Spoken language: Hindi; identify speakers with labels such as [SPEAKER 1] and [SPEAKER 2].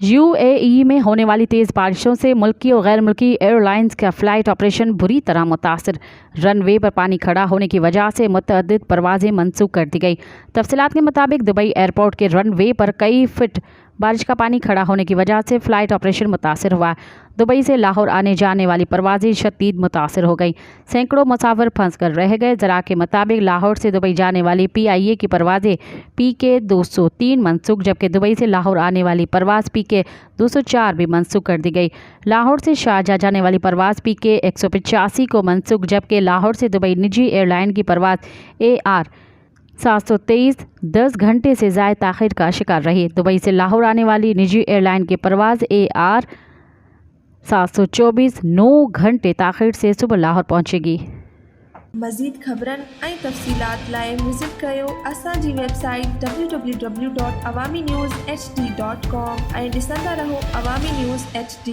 [SPEAKER 1] यूएई में होने वाली तेज़ बारिशों से मुल्की और गैर मुल्की एयरलाइंस का फ़्लाइट ऑपरेशन बुरी तरह मुतासर। रनवे पर पानी खड़ा होने की वजह से मुतअद्दिद परवाज़ें मनसूख कर दी गई। तफसीलात के मुताबिक दुबई एयरपोर्ट के रनवे पर कई फीट बारिश का पानी खड़ा होने की वजह से फ़्लाइट ऑपरेशन मुतासर हुआ। दुबई से लाहौर आने जाने वाली परवाज़ें शदीद मुतासर हो गई। सैकड़ों मुसाफिर फंस कर रह गए। ज़रा के मुताबिक लाहौर से दुबई जाने वाली PIA की परवाज़ें PK 203 मनसूख, जबकि दुबई से लाहौर आने वाली परवाज़ PK 204 भी मनसूख कर दी गई। लाहौर से शारजाह जाने वाली परवाज़ PK 185 को मनसूख, जबकि लाहौर से दुबई निजी एयरलाइन की परवाज़ AR 723 10 घंटे से ज़ायद ताख़ीर का शिकार रही। दुबई से लाहौर आने वाली निजी एयरलाइन की परवाज़ AR 724 9 घंटे ताख़ीर से सुबह लाहौर पहुंचेगी।
[SPEAKER 2] मज़ीद ख़बरन ऐं तफ़सीलात लाइ विज़िट कयो असांजी वेबसाइट www.awamiNewsHD.com ऐं ॾिसंदा रहो अवामी न्यूज़ HD।